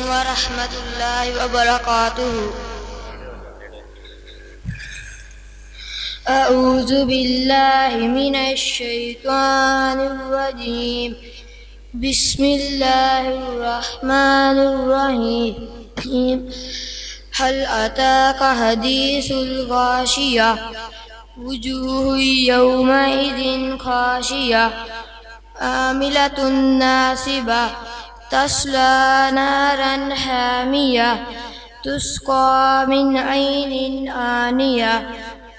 ورحمة الله وبركاته. أعوذ بالله من الشيطان الرجيم. بسم الله الرحمن الرحيم. هل أتاك حديث الغاشية وجوه يومئذ خاشية عاملة ناصبة تصلى نارا حامية تسقى من عين آنية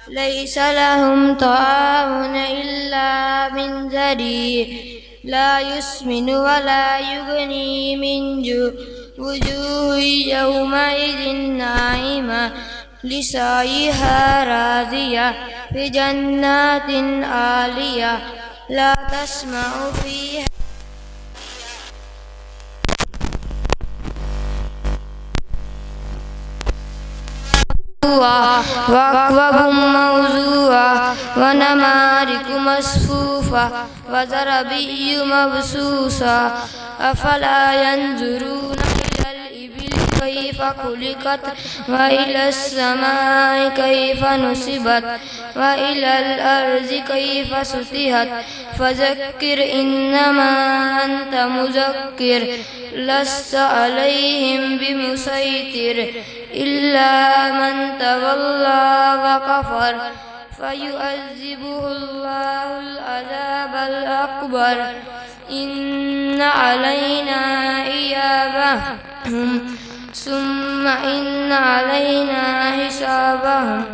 ليس لهم طعام إلا من ضريع لا يسمن ولا يغني من جوع وجوه يومئذ ناعمة لسعيها راضية في جنات عالية لا تسمع فيها وأكواب موضوعة ونمارق مصفوفة وزرابي مبثوثة أفلا ينظرون إلى الإبل كيف خلقت وإلى السماء كيف نصبت وإلى الأرض كيف سطحت فذكر إنما أنت مذكر لست عليهم بمسيطر إلا من تولى وكفر فيعذبه الله العذاب الأكبر إن علينا إيابهم ثم إن علينا حسابهم.